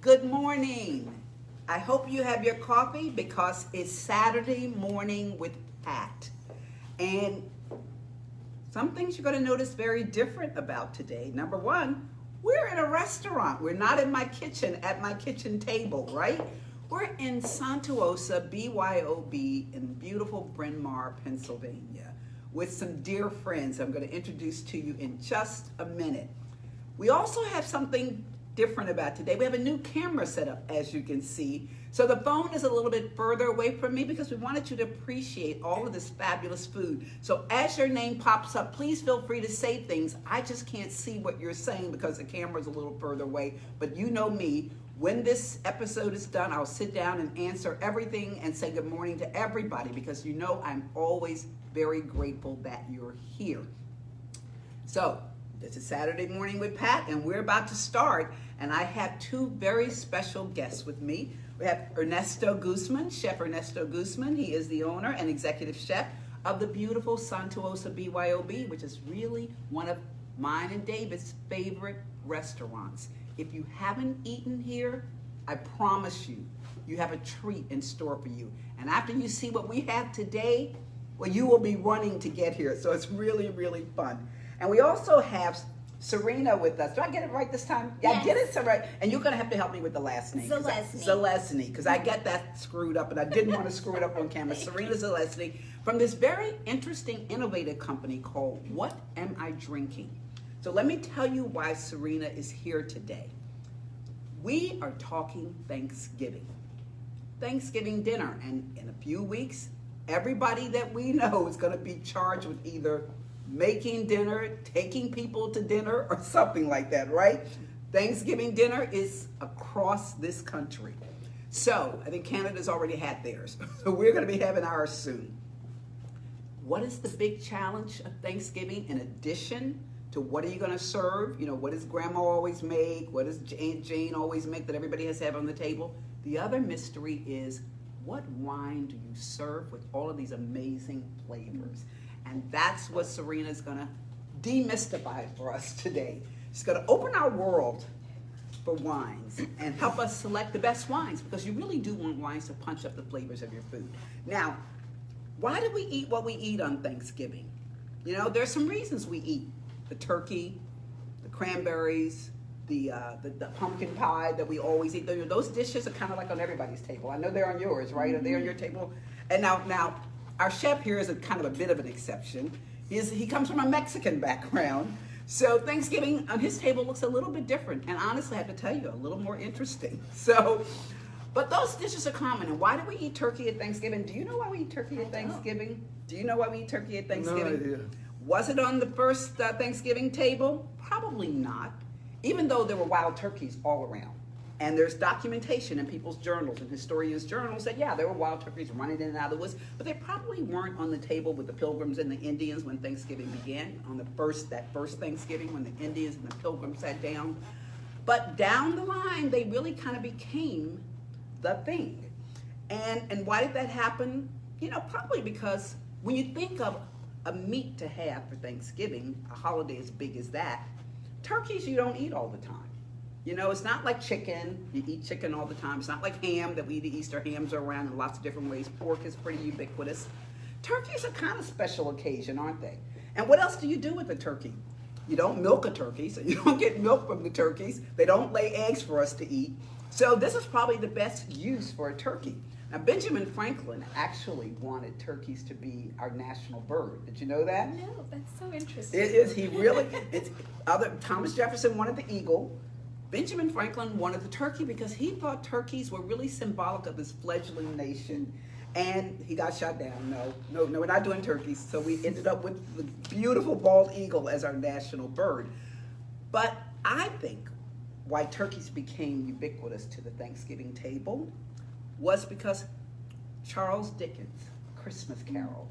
Good morning. I hope you have your coffee because it's Saturday morning with Pat. And some things you're going to notice very different about today. Number one, we're in a restaurant. We're not in my kitchen at my kitchen table, right? We're in Santa Rosa, BYOB, in beautiful Bryn Mawr, Pennsylvania, with some dear friends I'm going to introduce to you in just a minute. We also have something different about today. We have a new camera set up, as you can see. So the phone is a little bit further away from me because we wanted you to appreciate all of this fabulous food. So as your name pops up, please feel free to say things. I just can't see what you're saying because the camera's a little further away. But you know me. When this episode is done, I'll sit down and answer everything and say good morning to everybody because you know I'm always very grateful that you're here. So, this is Saturday Morning with Pat, and we're about to start. And I have two very special guests with me. We have Ernesto Guzman, Chef Ernesto Guzman. He is the owner and executive chef of the beautiful Santa Rosa BYOB, which is really one of mine and David's favorite restaurants. If you haven't eaten here, I promise you, you have a treat in store for you. And after you see what we have today, well, you will be running to get here. So it's really, really fun. And we also have Serena with us. Do I get it right this time? Yeah, Yes. I get it right. And you're going to have to help me with the last name. Zelezny. Zelezny, because I get that screwed up, and I didn't want to screw it up on camera. Serena Zelezny from this very interesting, innovative company called What Am I Drinking? So let me tell you why Serena is here today. We are talking Thanksgiving. Thanksgiving dinner. And in a few weeks, everybody that we know is going to be charged with either making dinner, taking people to dinner, or something like that, right? Thanksgiving dinner is across this country. So, I think Canada's already had theirs. So we're going to be having ours soon. What is the big challenge of Thanksgiving in addition to what are you going to serve? You know, what does Grandma always make? What does Aunt Jane always make that everybody has to have on the table? The other mystery is what wine do you serve with all of these amazing flavors? And that's what Serena's going to demystify for us today. She's going to open our world for wines and help us select the best wines because you really do want wines to punch up the flavors of your food. Now, why do we eat what we eat on Thanksgiving? You know, there's some reasons we eat the turkey, the cranberries, the pumpkin pie that we always eat. Those dishes are kind of like on everybody's table. I know they're on yours, right? Are they on your table? And now, our chef here is a kind of a bit of an exception. He comes from a Mexican background. So Thanksgiving on his table looks a little bit different. And honestly, I have to tell you, a little more interesting. But those dishes are common. And why do we eat turkey at Thanksgiving? Do you know why we eat turkey at Thanksgiving? Do you know why we eat turkey at Thanksgiving? No idea. Was it on the first Thanksgiving table? Probably not. Even though there were wild turkeys all around. And there's documentation in people's journals and historians' journals that, yeah, there were wild turkeys running in and out of the woods, but they probably weren't on the table with the Pilgrims and the Indians when Thanksgiving began, on that first Thanksgiving when the Indians and the Pilgrims sat down. But down the line, they really kind of became the thing. And why did that happen? You know, probably because when you think of a meat to have for Thanksgiving, a holiday as big as that, turkeys you don't eat all the time. You know, it's not like chicken. You eat chicken all the time. It's not like ham that we eat Easter. Hams are around in lots of different ways. Pork is pretty ubiquitous. Turkeys are kind of special occasion, aren't they? And what else do you do with a turkey? You don't milk a turkey, so you don't get milk from the turkeys. They don't lay eggs for us to eat. So this is probably the best use for a turkey. Now, Benjamin Franklin actually wanted turkeys to be our national bird. Did you know that? No, that's so interesting. It is. He really. Thomas Jefferson wanted the eagle. Benjamin Franklin wanted the turkey because he thought turkeys were really symbolic of his fledgling nation. And he got shot down. No, we're not doing turkeys. So we ended up with the beautiful bald eagle as our national bird. But I think why turkeys became ubiquitous to the Thanksgiving table was because Charles Dickens' Christmas Carol.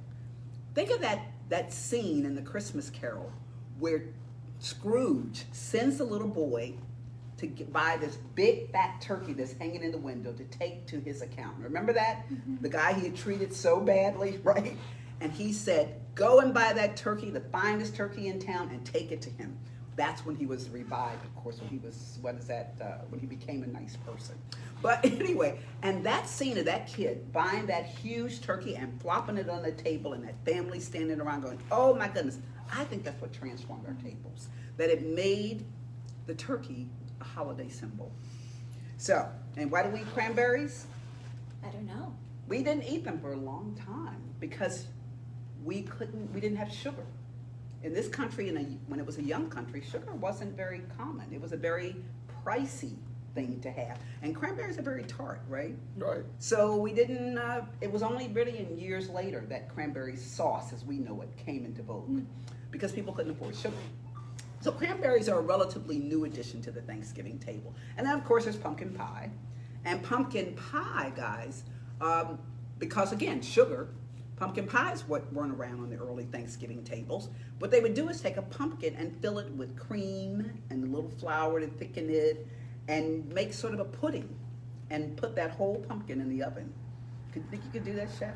Think of that scene in the Christmas Carol where Scrooge sends the little boy to buy this big fat turkey that's hanging in the window to take to his account. Remember that? Mm-hmm. The guy he had treated so badly, right? And he said, go and buy that turkey, the finest turkey in town, and take it to him. That's when he was revived, of course, when he was, when he became a nice person. But anyway, and that scene of that kid buying that huge turkey and flopping it on the table and that family standing around going, oh my goodness, I think that's what transformed our tables. That it made the turkey a holiday symbol. So, and why do we eat cranberries? I don't know. We didn't eat them for a long time because we didn't have sugar. In this country, when it was a young country, sugar wasn't very common. It was a very pricey thing to have. And cranberries are very tart, right? Right. So we didn't, it was only really in years later that cranberry sauce, as we know it, came into vogue because people couldn't afford sugar. So cranberries are a relatively new addition to the Thanksgiving table. And then, of course, there's pumpkin pie. And pumpkin pie, guys, because, again, sugar, pumpkin pie is what weren't around on the early Thanksgiving tables. What they would do is take a pumpkin and fill it with cream and a little flour to thicken it and make sort of a pudding and put that whole pumpkin in the oven. Think you could do that, Chef?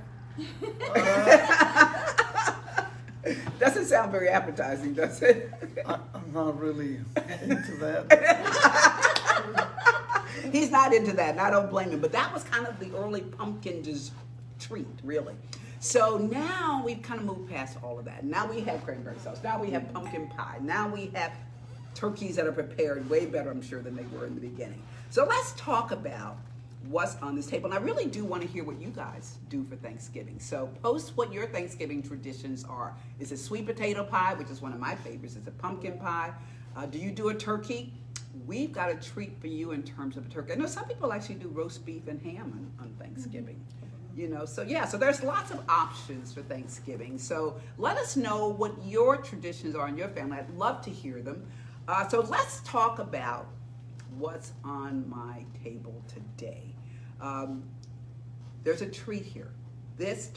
Doesn't sound very appetizing, does it? I'm not really into that. He's not into that, and I don't blame him. But that was kind of the early pumpkin treat, really. So now we've kind of moved past all of that. Now we have cranberry sauce. Now we have pumpkin pie. Now we have turkeys that are prepared way better, I'm sure, than they were in the beginning. So let's talk about what's on this table. And I really do want to hear what you guys do for Thanksgiving. So post what your Thanksgiving traditions are. Is it sweet potato pie, which is one of my favorites? Is it pumpkin pie? Do you do a turkey? We've got a treat for you in terms of a turkey. I know some people actually do roast beef and ham on Thanksgiving. You know, so yeah, so there's lots of options for Thanksgiving. So let us know what your traditions are in your family. I'd love to hear them. So let's talk about what's on my table today. There's a treat here. Let's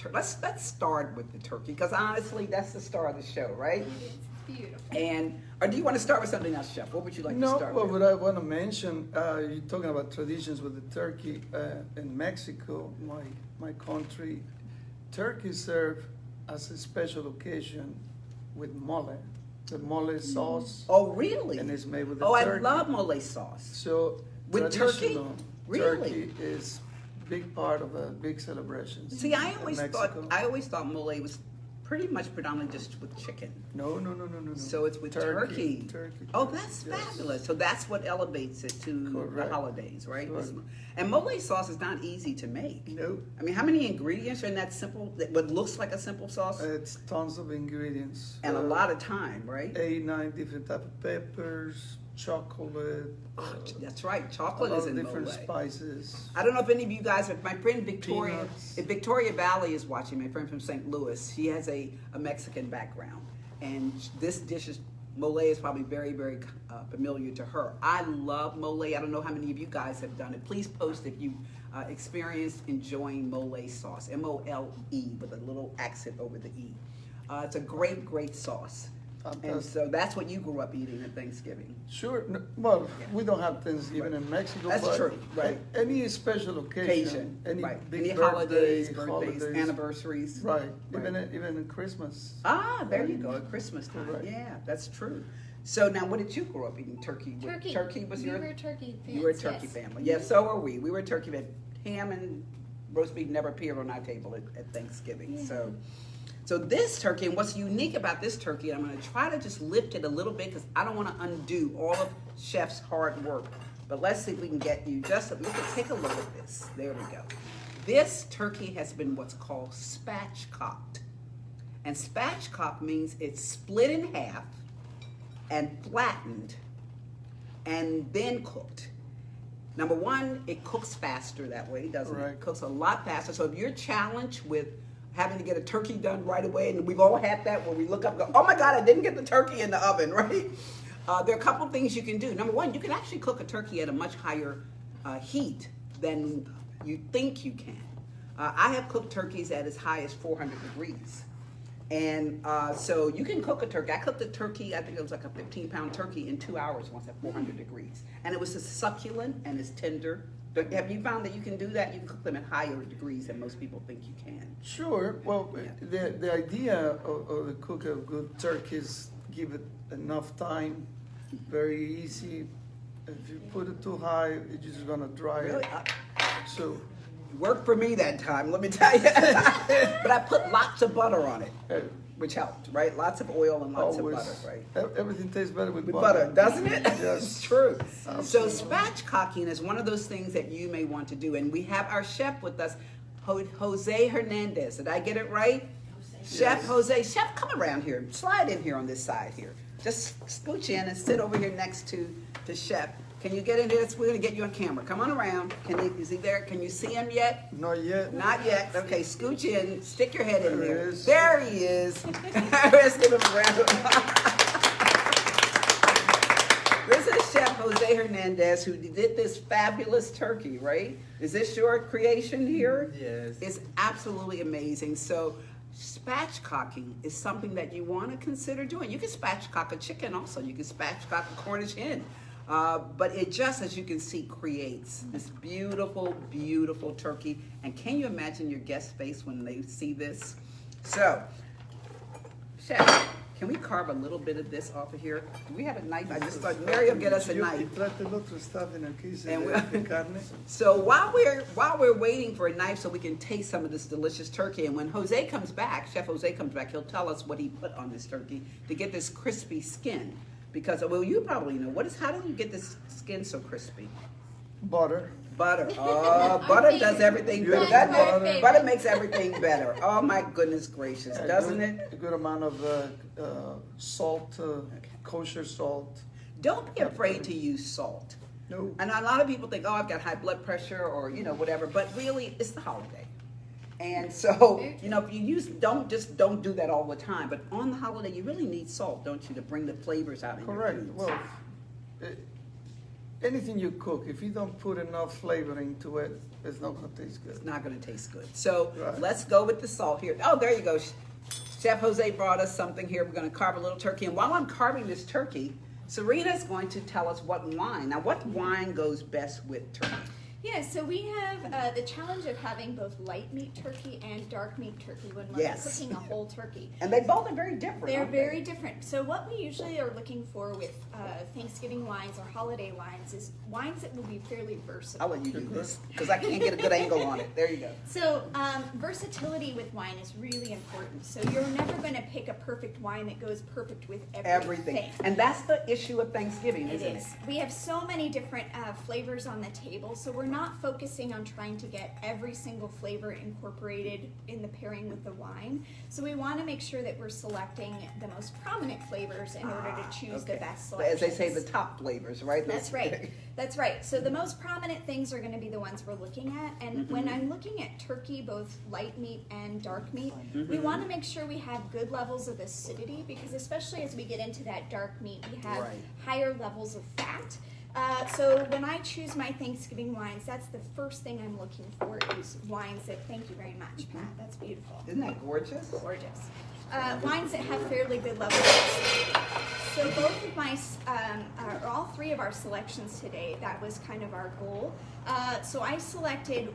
start with the turkey, because honestly, that's the star of the show, right? It's beautiful. And or do you want to start with something else, Chef? What would you like to start with? No, what I want to mention, you're talking about traditions with the turkey in Mexico, my country. Turkey served as a special occasion with mole, the mole sauce. Oh, really? And it's made with the I turkey. love mole sauce. So With turkey? traditional Really? Turkey is big part of a big celebration. See, I in always thought mole was pretty much predominantly just with chicken. No. So it's with turkey. Turkey. Oh, that's Yes. fabulous. So that's what elevates it to Correct. the holidays, right? Correct. And mole sauce is not easy to make. No. I mean, how many ingredients are in that what looks like a simple sauce? It's tons of ingredients. And a lot of time, right? 8-9 different type of peppers, chocolate. That's right. A Chocolate lot is of in different mole. spices. I don't know if any of you guys, if my friend Victoria, Peanuts. if Victoria Valley is watching, my friend from St. Louis, she has a Mexican background. And this dish mole is probably very, very familiar to her. I love mole. I don't know how many of you guys have done it. Please post if you experienced enjoying mole sauce, M-O-L-E, with a little accent over the E. It's a great, great sauce. And so that's what you grew up eating at Thanksgiving. Sure. Well, Yeah. we don't have Thanksgiving in Mexico. That's but true, right. Any special occasion, any right. big Any birthday, holidays, anniversaries. Right. Right. Even in Christmas. There you Right. go, at Christmas time. Correct. Yeah, that's true. So now, what did you grow up eating? Turkey. Turkey was We your. were turkey fans. You were a turkey yes. family. Yeah, so were we. We were a turkey family. Ham and roast beef never appeared on our table at Thanksgiving. Yeah. So this turkey, and what's unique about this turkey, and I'm going to try to just lift it a little bit because I don't want to undo all of Chef's hard work. But let's see if we can get you take a look at this. There we go. This turkey has been what's called spatchcocked. And spatchcock means it's split in half and flattened and then cooked. Number one, it cooks faster that way, doesn't it? Right. It cooks a lot faster. So if you're challenged with having to get a turkey done right away, and we've all had that where we look up and go, oh my God, I didn't get the turkey in the oven, right? There are a couple things you can do. Number one, you can actually cook a turkey at a much higher heat than you think you can. I have cooked turkeys at as high as 400 degrees. And so you can cook a turkey. I cooked a turkey, I think it was like a 15-pound turkey in 2 hours once at 400 degrees. And it was as succulent and as tender. But have you found that you can do that? You can cook them at higher degrees than most people think you can. Sure. Well, Yeah. the idea of the cook of good turkey is give it enough time very easy. If you put it too high, it's just gonna dry Really? it. So, Worked for me that time, let me tell you. But I put lots of butter on it, which helped, right? Lots of oil and lots always, of butter, right? everything tastes better with With butter. butter, doesn't it? Yes. It's true. So Absolutely. spatchcocking is one of those things that you may want to do. And we have our chef with us, Jose Hernandez. Did I get it right? Chef Jose. Chef, come around here. Slide in here on this side here. Just scooch in and sit over here next to the chef. Can you get in here? We're going to get you on camera. Come on around. Is he there? Can you see him yet? Not yet. Not yet. Okay, scooch in. Stick your head in There he there. is. There he is. Let's give him a round of applause. This is Chef Jose Hernandez who did this fabulous turkey, right? Is this your creation here? Yes. It's absolutely amazing. So spatchcocking is something that you want to consider doing. You can spatchcock a chicken also. You can spatchcock a Cornish hen. But it just, as you can see, creates this beautiful, beautiful turkey. And can you imagine your guest's face when they see this? So, Chef, can we carve a little bit of this off of here? Do we have a knife? I just thought Mary will get us a knife. Trate el otro stuff en aquí, se And de carne. So while we're waiting for a knife so we can taste some of this delicious turkey, and when Jose comes back, Chef Jose comes back, he'll tell us what he put on this turkey to get this crispy skin. Because, well, you probably know, how do you get this skin so crispy? Butter. Butter. Oh, butter does everything better, Beautiful doesn't butter. it? Butter makes everything better. Oh my goodness gracious, doesn't it? A good amount of salt, kosher salt. Don't be afraid to use salt. No. And a lot of people think, oh, I've got high blood pressure or, whatever. But really, it's the holiday. And so, if you don't do that all the time. But on the holiday, you really need salt, don't you, to bring the flavors out in Correct. your foods. Well, anything you cook, if you don't put enough flavor into it, it's not going to taste good. It's not going to taste good. So Right. let's go with the salt here. Oh, there you go. Chef Jose brought us something here. We're going to carve a little turkey. And while I'm carving this turkey, Serena is going to tell us what wine. Now, what wine goes best with turkey? Yeah, so we have the challenge of having both light meat turkey and dark meat turkey when we're Yes. cooking a whole turkey. And they both are very different. They're aren't they? very different. So what we usually are looking for with Thanksgiving wines or holiday wines is wines that will be fairly versatile. I'll let you do this because I can't get a good angle on it. There you go. So versatility with wine is really important. So you're never going to pick a perfect wine that goes perfect with everything. And that's the issue of Thanksgiving, It isn't is. it? We have so many different flavors on the table, so we're not focusing on trying to get every single flavor incorporated in the pairing with the wine. So we want to make sure that we're selecting the most prominent flavors in order to choose the Okay. best But selections. as they say, the top flavors, right? That's right. That's right. So the most prominent things are going to be the ones we're looking at. And when I'm looking at turkey, both light meat and dark meat, we want to make sure we have good levels of acidity because especially as we get into that dark meat, we have Right. higher levels of fat. So when I choose my Thanksgiving wines, that's the first thing I'm looking for is wines that, thank you very much, Pat, that's beautiful. Isn't that gorgeous? Gorgeous. Wines that have fairly good levels of acidity. So both of my, or all three of our selections today, that was kind of our goal. So I selected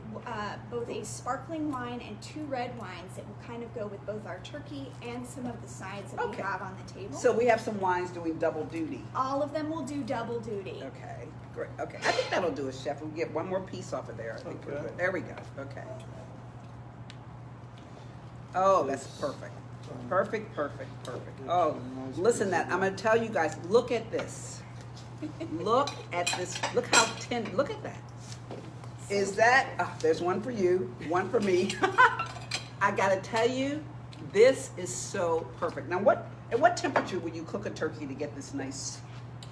both a sparkling wine and two red wines that will kind of go with both our turkey and some of the sides that we Okay. have on the table. So we have some wines doing double duty. All of them will do double duty. Okay, great. Okay, I think that'll do it, Chef. We'll get one more piece off of there. I think we're Okay. good. There we go. Okay. Oh, that's perfect. Perfect, perfect, perfect. Oh, listen that. I'm going to tell you guys, look at this. Look at this. Look how tender. Look at that. Is that, there's one for you, one for me. I got to tell you, this is so perfect. Now, at what temperature would you cook a turkey to get this nice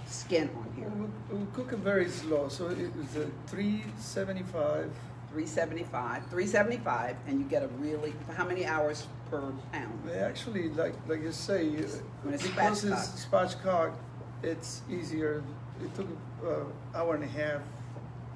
skin on here? We cook it very slow, so it was a 375. 375, and you get a really, how many hours per pound? They actually, like you say, When it's because spatchcocked. it's spatchcocked, it's easier. It took an hour and a half.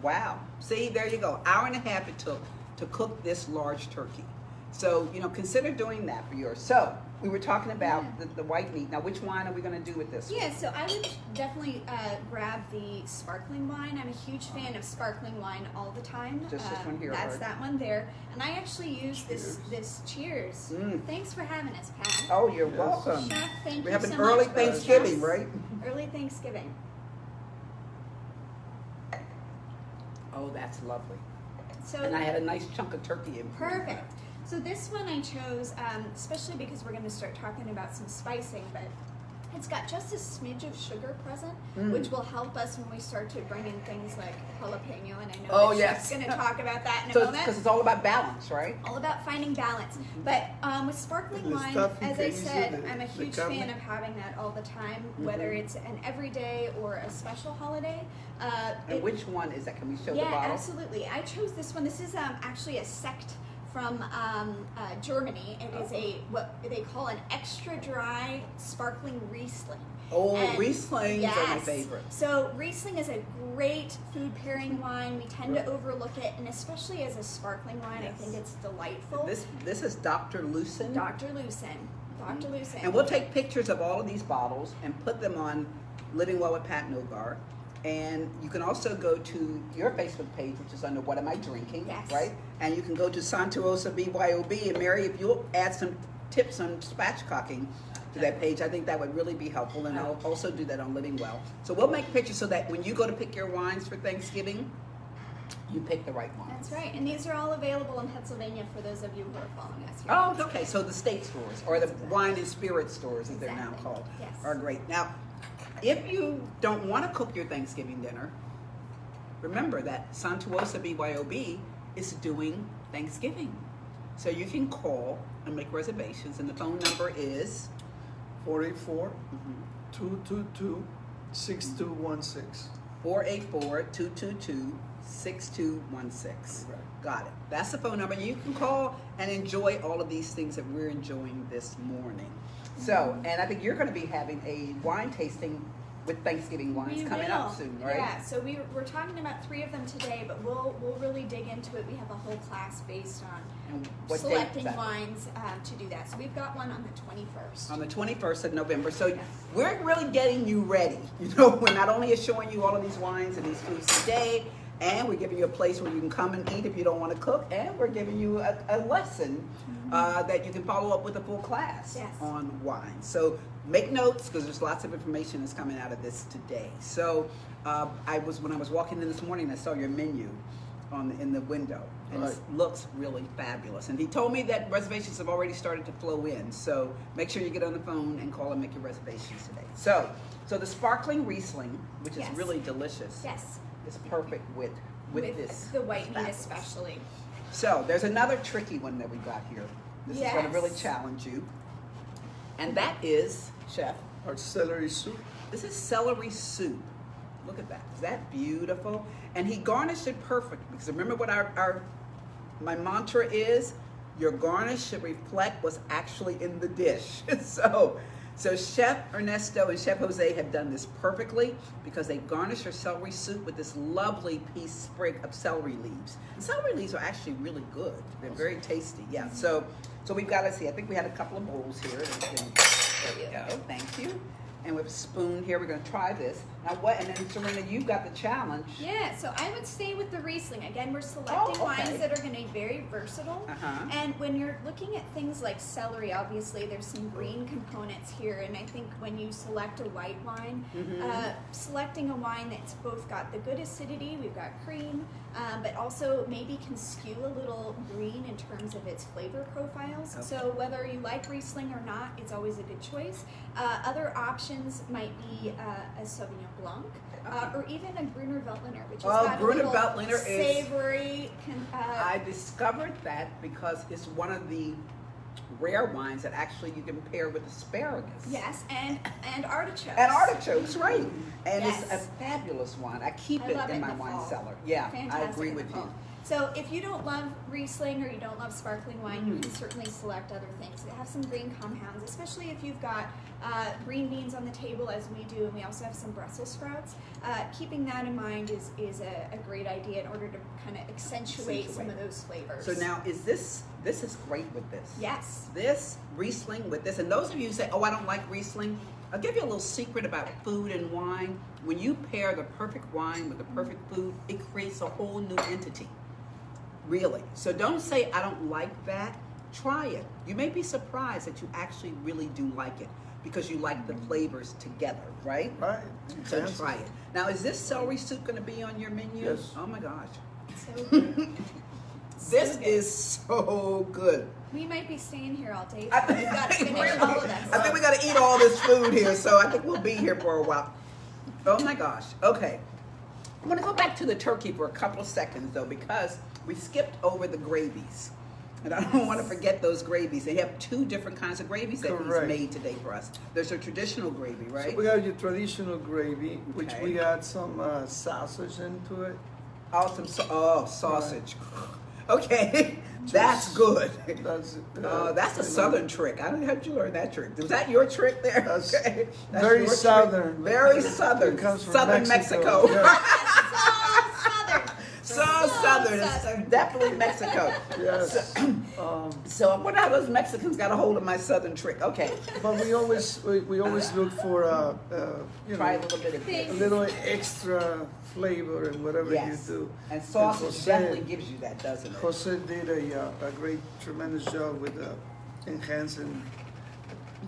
Wow. See, there you go. Hour and a half it took to cook this large turkey. So, consider doing that for yours. So, we were talking about the white meat. Now, which wine are we going to do with this? Yeah, so I would definitely grab the sparkling wine. I'm a huge fan of sparkling wine all the time. Just this one here, That's right? that one there. And I actually use this cheers. Mm. Thanks for having us, Pat. Oh, you're Yes. welcome. Chef, thank We you have so an much. early for Thanksgiving, us. right? Early Thanksgiving. Oh, that's lovely. So And I had a nice chunk of turkey in. perfect. So this one I chose, especially because we're going to start talking about some spicing, but it's got just a smidge of sugar present, which will help us when we start to bring in things like jalapeno. And I know Oh, the yes. chef's going to talk about that in a So, moment. because it's all about balance, right? All about finding balance. But with sparkling And the wine, stuffing, as can I you see said, the- I'm a the huge carne? fan of having that all the time, whether it's an everyday or a special holiday. And which one is that? Can we show the Yeah, bottle? absolutely. I chose this one. This is actually a sect from Germany. It is what they call an extra dry sparkling Riesling. Oh, And- Rieslings are my yes. favorite. So Riesling is a great food pairing wine. We tend to overlook it, and especially as a sparkling wine, Yes. I think it's delightful. This is Dr. Lucen. Dr. Lucen. Dr. Lucen. And we'll take pictures of all of these bottles and put them on Living Well with Pat Nogar. And you can also go to your Facebook page, which is under What Am I Drinking, Yes. right? And you can go to Santuosa BYOB. And Mary, if you'll add some tips on spatchcocking to that page, I think that would really be helpful. And I'll also do that on Living Well. So we'll make pictures so that when you go to pick your wines for Thanksgiving, you pick the right ones. That's right. And these are all available in Pennsylvania for those of you who are following us here. Oh, okay. So the state stores, or the wine and spirit stores, as they're now Exactly. called, Yes. are great. Now, if you don't want to cook your Thanksgiving dinner, remember that Santuosa BYOB is doing Thanksgiving. So you can call and make reservations, and the phone number is 484-222-6216. 484-222-6216. Right. Got it. That's the phone number. You can call and enjoy all of these things that we're enjoying this morning. So, and I think you're going to be having a wine tasting with Thanksgiving wines We coming will. up soon, right? Yeah, so we're talking about 3 of them today, but we'll really dig into it. We have a whole class based on And what date is selecting that? wines to do that. So we've got one on the 21st. On the 21st of November. So Yes. we're really getting you ready. You know, we're not only showing you all of these wines and these foods today, and we're giving you a place where you can come and eat if you don't want to cook, and we're giving you a lesson that you can follow up with a full class Yes. on wine. So make notes, because there's lots of information that's coming out of this today. So when I was walking in this morning, I saw your menu in the window, and Right. it looks really fabulous. And he told me that reservations have already started to flow in. So make sure you get on the phone and call and make your reservations today. So the sparkling Riesling, which is Yes. really delicious, Yes, is perfect with this. the white meat fabulous. especially. So there's another tricky one that we got here. This is going to really Yes. challenge you. And that is, Chef, Our celery soup. this is celery soup. Look at that. Is that beautiful? And he garnished it perfect, because remember what my mantra is? Your garnish should reflect what's actually in the dish. So Chef Ernesto and Chef Jose have done this perfectly, because they garnish their celery soup with this lovely sprig of celery leaves. And celery leaves are actually really good. They're very tasty. Yeah. So we've got, let's see, I think we had a couple of bowls here. There we go. Thank you. And with a spoon here, we're going to try this. Now and then Serena, you've got the challenge. Yeah, so I would stay with the Riesling. Again, we're selecting Oh, okay. wines that are going to be very versatile. Uh-huh. And when you're looking at things like celery, obviously there's some green components here. And I think when you select a white wine, selecting a wine that's both got the good acidity, we've got cream, but also maybe can skew a little green in terms of its flavor profiles. Okay. So whether you like Riesling or not, it's always a good choice. Other options might be a Sauvignon Blanc, or even a Gruner Veltliner, which has got Gruner a little Veltliner is- savory. I discovered that because it's one of the rare wines that actually you can pair with asparagus. Yes, and artichokes. And artichokes, right. And Yes. it's a fabulous wine. I keep I it love in it my in the wine fall. cellar. Yeah, Fantastic I agree in the with fall. you. So if you don't love Riesling or you don't love sparkling wine, you can certainly select other things. They have some green compounds, especially if you've got green beans on the table, as we do, and we also have some Brussels sprouts. Keeping that in mind is a great idea in order to kind of accentuate some of those flavors. So now, is this is great with this? Yes. This Riesling with this, and those of you who say, oh, I don't like Riesling, I'll give you a little secret about food and wine. When you pair the perfect wine with the perfect food, it creates a whole new entity. Really. So don't say, I don't like that. Try it. You may be surprised that you actually really do like it because you like the flavors together, right? Right. So Fancy. try it. Now, is this celery soup going to be on your menu? Yes. Oh my gosh. So good. This So good. is so good. We might be staying here all day. I So we've got to finish all of I this. think we got to eat all this food here, so I think we'll be here for a while. Oh my gosh. Okay. I'm going to go back to the turkey for a couple of seconds, though, because we skipped over the gravies. And I don't want to forget those gravies. They have two different kinds of gravies that Correct. he's made today for us. There's a traditional gravy, right? So we have your traditional gravy, which Okay. we add some sausage into it. Awesome. Sausage. Okay. That's good. That's That's a southern trick. I don't know how you learn that trick. Was that your trick there? That's Okay. That's very your trick. southern. Very southern. It comes from Southern Mexico. Yeah. So southern. It's southern. definitely Mexico. Yes. So I wonder how those Mexicans got a hold of my southern trick. Okay. But we always look for Try a little bit of a this. little extra flavor in whatever Yes. you do. And sausage Jose- definitely gives you that, doesn't it? Jose did a great, tremendous job with enhancing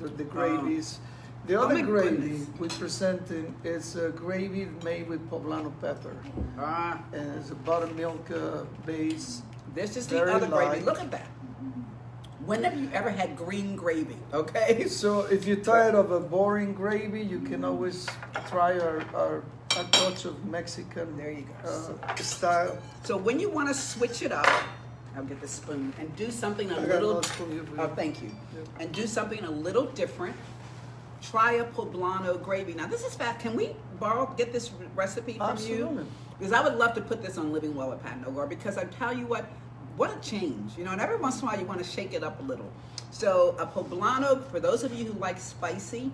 the gravies. The Oh other my gravy goodness. we're presenting is a gravy made with poblano pepper. Ah, And it's a buttermilk base. this is the Very other gravy. light. Look at that. When have you ever had green gravy? Okay. So if you're tired of a boring gravy, you can always try our touch of Mexican There you go. style. So when you want to switch it up, I'll get the spoon and do something a I got little. another spoon here for you. Oh, thank you. Yep. And do something a little different. Try a poblano gravy. Now this is fast. Can we get this recipe from Absolutely. you? Because I would love to put this on Living Well at Pat Nogar, because I tell you what a change. You know, and every once in a while you want to shake it up a little. So a poblano, for those of you who like spicy,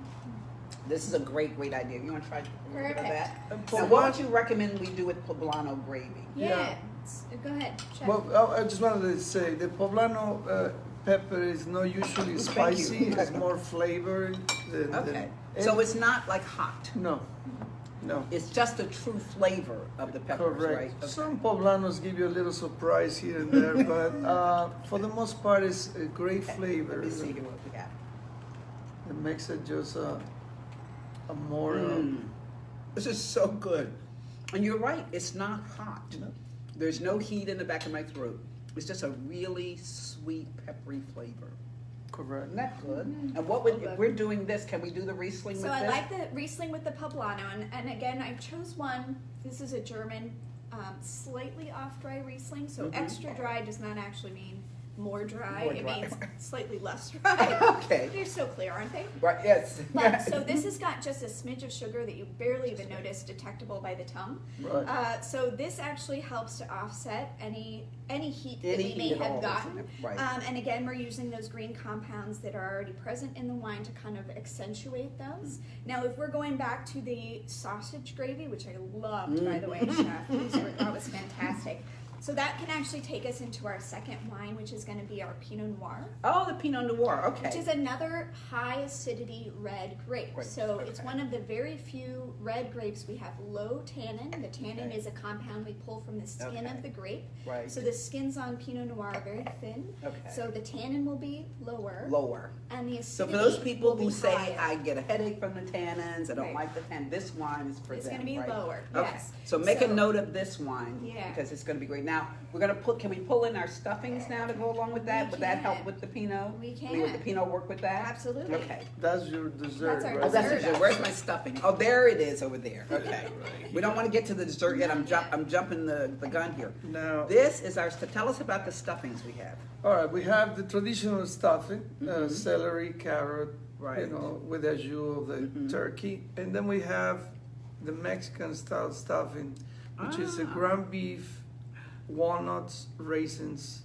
this is a great idea. You want to try a little bit of that? Perfect. Now, what would you recommend we do with poblano gravy? Yeah. Go ahead. Chef. Well, I just wanted to say the poblano pepper is not usually Thank you. spicy. It's more flavored. Okay. So it's not like hot. no. It's just a true flavor of the peppers, Correct. right? Okay. Some poblanos give you a little surprise here and there, but for the most part, it's a great flavor. Let me see here what we have. It makes it just a more. This is so good. And you're right, it's not hot. No. There's no heat in the back of my throat. It's just a really sweet, peppery flavor. Correct. Isn't that good? And what would, if we're doing this, can we do the Riesling So with I this? like the Riesling with the poblano, and again, I chose one. This is a German, slightly off-dry Riesling. So extra dry does not actually mean more dry. More It dry. means slightly less dry. Okay. They're so clear, aren't they? Right, yes. But, so this has got just a smidge of sugar that you barely even notice, detectable by the tongue. Right. So this actually helps to offset any heat that Any we may heat at have all, gotten. isn't it? Right. And again, we're using those green compounds that are already present in the wine to kind of accentuate those. Now, if we're going back to the sausage gravy, which I loved, by the way, Chef, that was fantastic. So that can actually take us into our second wine, which is going to be our Pinot Noir, Oh, the Pinot Noir, which okay. is another high acidity red grape. Great, So it's okay. one of the very few red grapes we have low tannin. The tannin Okay. is a compound we pull from the skin Okay. of the grape. Right. So the skins on Pinot Noir are very thin. Okay. So the tannin will be lower. Lower. And the So acidity for those people will be who say, higher. I get a headache from the tannins, I don't Right. like the tannin, this wine is for It's them, gonna be right? lower, Okay. yes. So make a So- note of this wine, Yeah. because it's gonna be great. Now, we're gonna can we pull in our stuffings now to go along with that? We Would that help can. with the Pinot? We Would can. the Pinot work with that? Absolutely. Okay. That's your dessert, That's our right? Oh, that's Dessert, the dessert. Where's my stuffing? Oh, there it is over there. Okay. We don't want to get to the dessert yet. I'm jumping the gun here. Now, This is our stuff. Tell us about the stuffings we have. all right, we have the traditional stuffing: celery, carrot, Right. with au jus of the turkey, and then we have the Mexican style stuffing, which is a Ah. ground beef walnuts, raisins,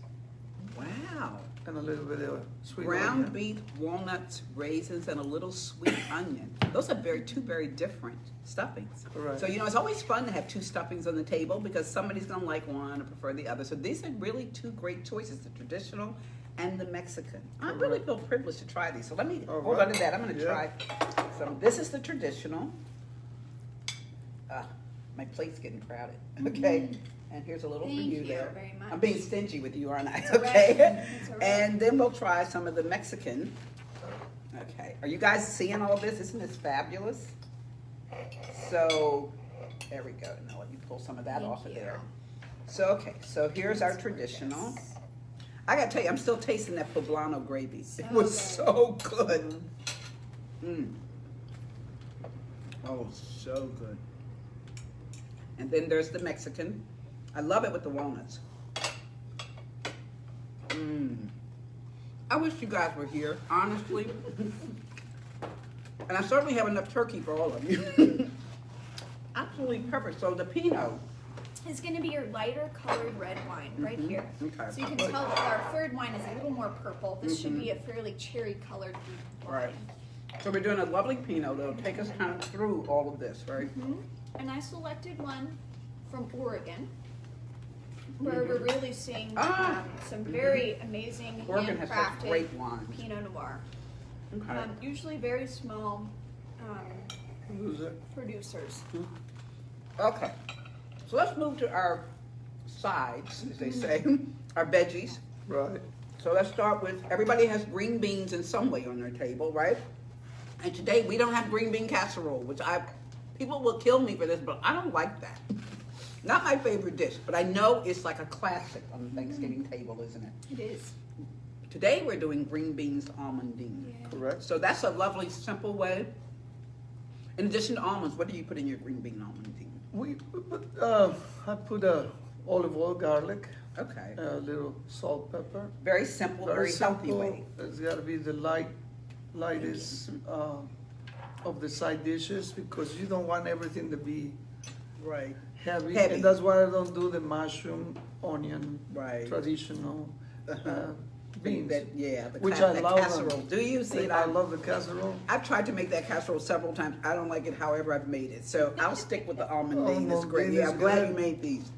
Wow. and a little bit of sweet Ground onion. beef, walnuts, raisins, and a little sweet onion. Those are two very different stuffings. Correct. So, it's always fun to have two stuffings on the table because somebody's going to like one or prefer the other. So these are really two great choices, the traditional and the Mexican. I really feel privileged to try these. So let me All hold right. on to that. I'm going to Yeah. try some. This is the traditional. My plate's getting crowded. Okay. And here's a little Thank for you you there. very much. I'm being stingy with you, aren't I? It's all right. Okay. It's all right. And then we'll try some of the Mexican. Okay. Are you guys seeing all this? Isn't this fabulous? So, there we go. Now let me pull some of that Thank off of you. there. So, okay. So here's our traditional. I gotta tell you, I'm still tasting that poblano gravy. It was so good. Mm. Oh, so good. And then there's the Mexican. I love it with the walnuts. I wish you guys were here, honestly. And I certainly have enough turkey for all of you. Absolutely perfect. So the Pinot. Is going to be your lighter colored red wine right here. Okay. So you can tell that our third wine is a little more purple. This should be a fairly cherry colored wine. Right. So we're doing a lovely Pinot that'll take us kind of through all of this, right? And I selected one from Oregon, where we're really seeing some very amazing Oregon has such handcrafted great wines. Pinot Noir. Okay. Usually very small Who's it? producers. Okay. So let's move to our sides, as they say, our veggies. Right. So let's start with, everybody has green beans in some way on their table, right? And today we don't have green bean casserole, which people will kill me for this, but I don't like that. Not my favorite dish, but I know it's like a classic on the Thanksgiving table, isn't it? It is. Today we're doing green beans almondine. Yeah. Correct. So that's a lovely, simple way. In addition to almonds, what do you put in your green bean almondine? I put olive oil, garlic, Okay. a little salt, pepper. Very simple, very healthy simple. way. It's got to be the lightest of the side dishes because you don't want everything to be Right. heavy. Heavy. And that's why I don't do the mushroom, onion, Right. traditional beans. The Which I love them. casserole. Do you see? I love the casserole. I've tried to make that casserole several times. I don't like it however I've made it. So I'll stick with the almondine. It's great. Almondine Yeah, is I'm glad good. you made these.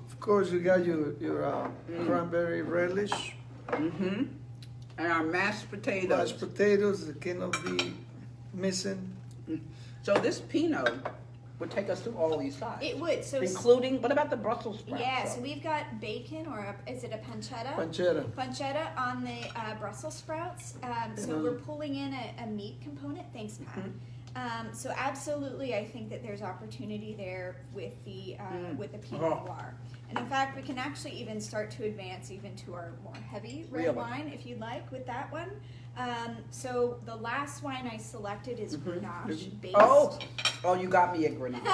Of course, you got your cranberry relish, Mm-hmm. And our mashed potatoes. mashed potatoes that cannot be missing. So this Pinot would take us through all these sides. It would. So Including, what about the Brussels sprouts? yeah, so we've got bacon, or is it a pancetta? Pancetta. Pancetta on the Brussels sprouts. So we're pulling in a meat component. Thanks, Pat. So absolutely, I think that there's opportunity there with the Pinot Noir. And in fact, we can actually even start to advance even to our more heavy red Really? wine, if you'd like, with that one. So the last wine I selected is Grenache based. Oh, you got me at Grenache.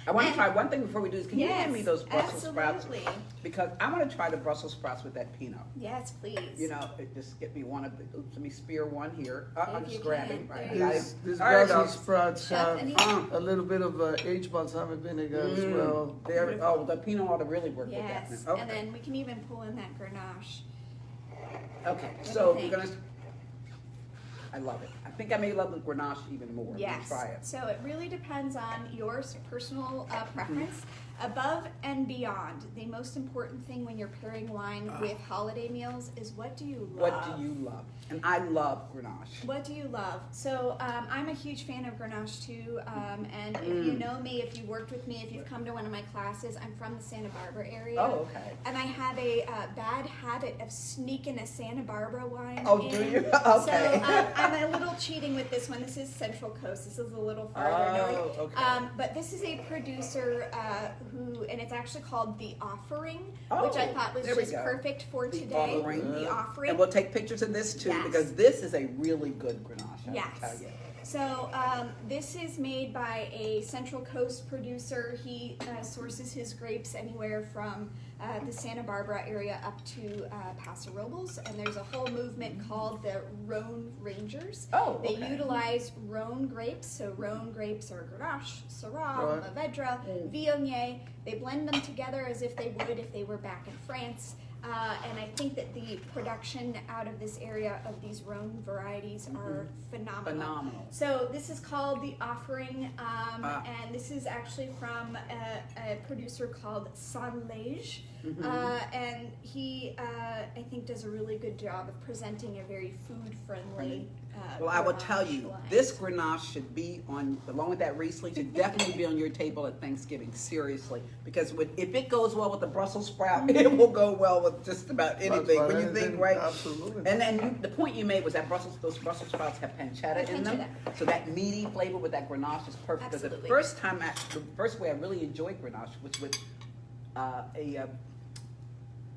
I want to try one thing before we do this. Can you hand me those Brussels sprouts? Absolutely. Because I want to try the Brussels sprouts with that Pinot. Yes, please. It just get me one of the. Oops, let me spear one here. I'm If just you grabbing. can. Right, There I you got go. it. These All right, Brussels guys. sprouts have Stephanie? a little bit of aged balsamic vinegar as well. There. Oh, the Pinot ought to really work Yes, with that. Okay. and then we can even pull in that Grenache. Okay, do so you we're think? gonna. I love it. I think I may love the Grenache even more. Yes. Let's try it. So it really depends on your personal preference. Above and beyond, the most important thing when you're pairing wine with holiday meals is what do you love? What do you love? And I love Grenache. What do you love? So I'm a huge fan of Grenache too. And if you know me, if you worked with me, if you've come to one of my classes, I'm from the Santa Barbara area. Oh, okay. And I have a bad habit of sneaking a Santa Barbara wine Oh, in. do you? Okay. So I'm a little cheating with this one. This is Central Coast. This is a little farther north. Okay. But this is a producer who, and it's actually called The Offering, Oh, which I thought was there we just go. perfect for The today. Offering. The Offering. And we'll take pictures of this too Yes. because this is a really good Grenache. I Yes. can tell you. So this is made by a Central Coast producer. He sources his grapes anywhere from the Santa Barbara area up to Paso Robles, and there's a whole movement called the Rhone Rangers. Oh, They okay. utilize Rhone grapes, so Rhone grapes are Grenache, Syrah, Right. Mourvedre, Viognier. They blend them together as if they would if they were back in France. And I think that the production out of this area of these Rhone varieties are phenomenal. Phenomenal. So this is called The Offering, and this is actually from a producer called Sanlege. And he, I think, does a really good job of presenting a very food-friendly Well, I will tell Grenache you, line. this Grenache should be on, along with that Riesling, should definitely be on your table at Thanksgiving, seriously. Because if it goes well with the Brussels sprout, it will go well with just about anything. When you think, right? Absolutely. And then the point you made was that those Brussels sprouts have pancetta in them. Pancetta. So that meaty flavor with that Grenache is perfect. Because the Absolutely. the first way I really enjoyed Grenache was with a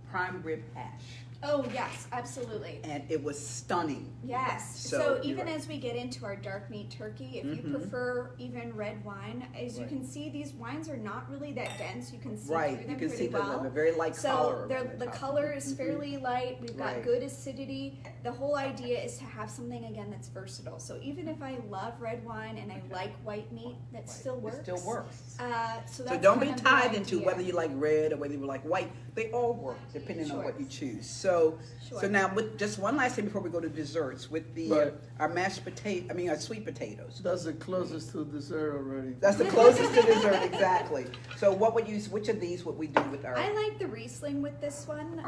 prime rib hash. Oh, yes, absolutely. And it was stunning. Yes. So, So you're even right. as we get into our dark meat turkey, if you prefer even red wine, as you Right. can see, these wines are not really that dense. You can see Right, through you them can pretty see well. the very light color. So the color is fairly light. We've got Right. good acidity. The whole idea is to have something again that's versatile. So even if I love red wine and I like white meat, that still works. It still works. So So that's don't be kind of the tied into idea. whether you like red or whether you like white. They all work depending on Sure. what you choose. So Sure. now with just one last thing before we go to desserts with the Right. our our sweet potatoes. That's the closest to dessert already. That's the closest to dessert, exactly. So which of these would we do with our? I like the Riesling with this one.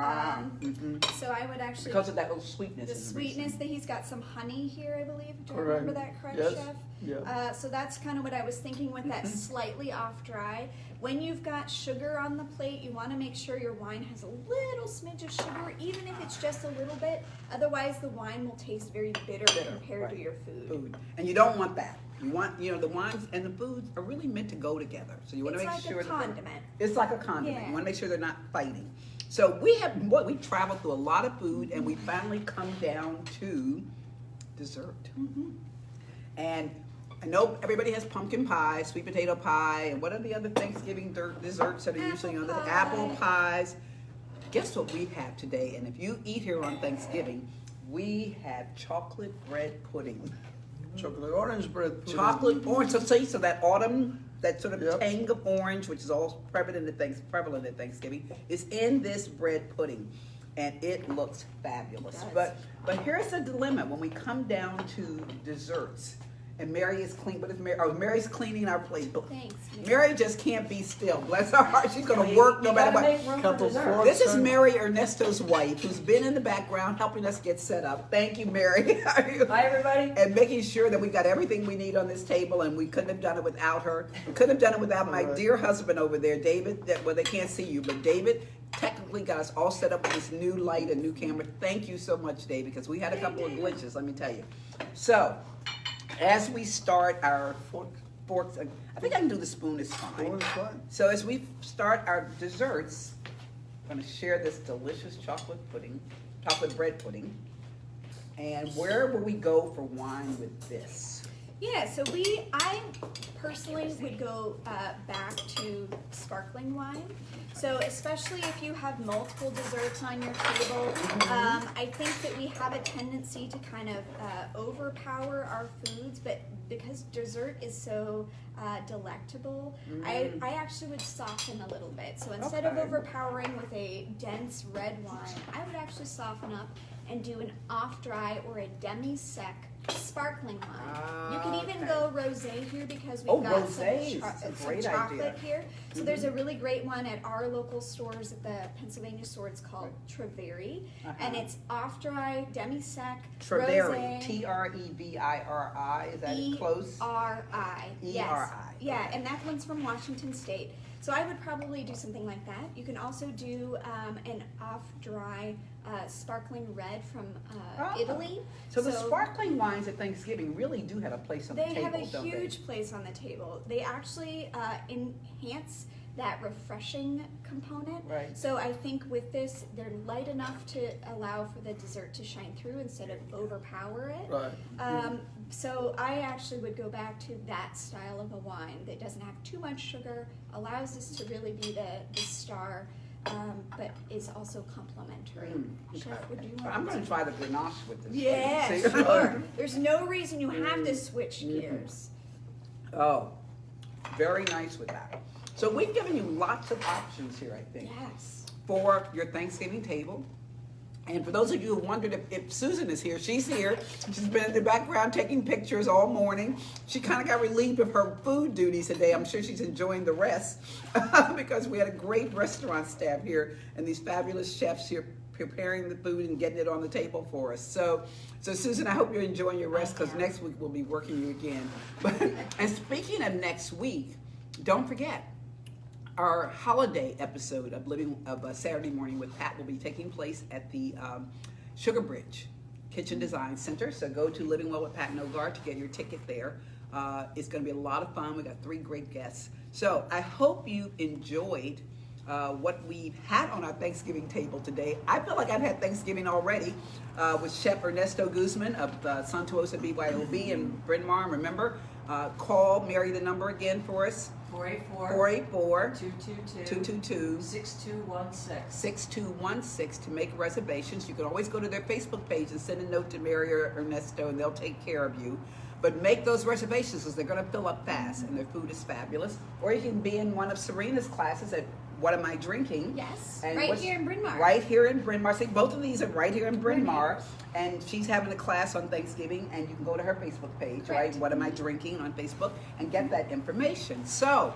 So I would actually Because of that little sweetness. the in sweetness Riesling. that he's got some honey here, I believe. Do you Correct. remember that correct, Yes. Chef? Yeah. So that's kind of what I was thinking with that slightly off dry. When you've got sugar on the plate, you want to make sure your wine has a little smidge of sugar, even if it's just a little bit. Otherwise, the wine will taste very bitter compared to right. your food. Food. And you don't want that. You want, the wines and the foods are really meant to go together. So you want It's to make like sure a that they're- condiment. It's like a condiment. Yeah. You want to make sure they're not fighting. So we traveled through a lot of food, and we finally come down to dessert. And I know everybody has pumpkin pie, sweet potato pie, and what are the other Thanksgiving desserts that are usually on the Apple pie. apple pies? Guess what we have today? And if you eat here on Thanksgiving, we have chocolate bread pudding. Chocolate orange bread pudding. Chocolate orange, so that autumn, that sort of Yep. tang of orange, which is all prevalent at Thanksgiving, is in this bread pudding, and it looks fabulous. It does. But here's the dilemma when we come down to desserts, and Mary is clean. What is Mary? Oh, Mary's cleaning our plate. Thanks. Mary just can't be still. Bless her heart, she's gonna work no matter what. Couple forks. This is Mary Ernesto's wife, who's been in the background helping us get set up. Thank you, Mary. Hi, everybody. And making sure that we got everything we need on this table, and we couldn't have done it without her. We couldn't have done it without my Right. dear husband over there, David. Well, they can't see you, but David technically got us all set up with this new light and new camera. Thank you so much, David, because we had a couple of glitches, let me tell you. So, as we start our forks, I think I can do the spoon is fine. Spoon is fine. So as we start our desserts, I'm going to share this delicious chocolate bread pudding. And where will we go for wine with this? Yeah, so I personally would go back to sparkling wine. So especially if you have multiple desserts on your table, I think that we have a tendency to kind of overpower our foods, but because dessert is so delectable, I actually would soften a little bit. So instead of Okay. overpowering with a dense red wine, I would actually soften up and do an off-dry or a demi-sec sparkling wine. You can even Okay. go rosé here because we've Oh, got rosé, some, that's a some great chocolate idea. here. So there's a really great one at our local stores at the Pennsylvania store. It's called Treveri, and it's off-dry, demi-sec, Treveri, rosé. Treviri, is that close? E-R-I. Yes. E-R-I, Yeah, okay. and that one's from Washington State. So I would probably do something like that. You can also do an off-dry sparkling red from Oh. Italy. So the sparkling wines at Thanksgiving really do have a place on the They table, have a don't huge place on the table. They actually enhance that refreshing component. Right. So I think with this, they're light enough to allow for the dessert to shine through instead of overpower it. Right. So I actually would go back to that style of a wine that doesn't have too much sugar, allows us to really be the star, but is also complementary. Chef, would you want I'm going to try the Grenache with this. Yeah, See? sure. There's no reason you have to switch gears. Oh, very nice with that. So we've given you lots of options here, I think, Yes. for your Thanksgiving table. And for those of you who wondered if Susan is here, she's here. She's been in the background taking pictures all morning. She kind of got relieved of her food duties today. I'm sure she's enjoying the rest because we had a great restaurant staff here and these fabulous chefs here preparing the food and getting it on the table for us. So Susan, I hope you're enjoying your rest because next week we'll be working you again. And speaking of next week, don't forget, our holiday episode of Saturday Morning with Pat will be taking place at the Sugar Bridge Kitchen Design Center. So go to Living Well with Pat Nogard to get your ticket there. It's going to be a lot of fun. We got 3 great guests. So I hope you enjoyed what we've had on our Thanksgiving table today. I feel like I've had Thanksgiving already with Chef Ernesto Guzman of Suntuosa BYOB in Bryn Mawr. Remember, call Mary the number again for us. 484-222-6216. 6216 to make reservations. You can always go to their Facebook page and send a note to Mary or Ernesto and they'll take care of you. But make those reservations because they're going to fill up fast and their food is fabulous. Or you can be in one of Serena's classes at What Am I Drinking? Yes, And right here in Bryn Mawr. Right here in Bryn Mawr. See, both of these are right here in Bryn Mawr. And she's having a class on Thanksgiving, and you can go to her Facebook page, right? What Am I Drinking on Facebook, and get that information. So,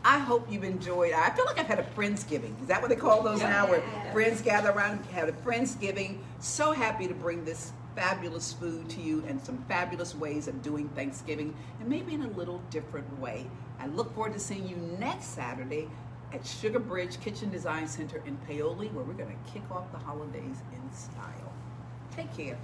I hope you've enjoyed. I feel like I've had a Friendsgiving. Is that what they call those now? Where friends gather around and have a Friendsgiving. So happy to bring this fabulous food to you and some fabulous ways of doing Thanksgiving, and maybe in a little different way. I look forward to seeing you next Saturday at Sugar Bridge Kitchen Design Center in Paoli, where we're going to kick off the holidays in style. Take care.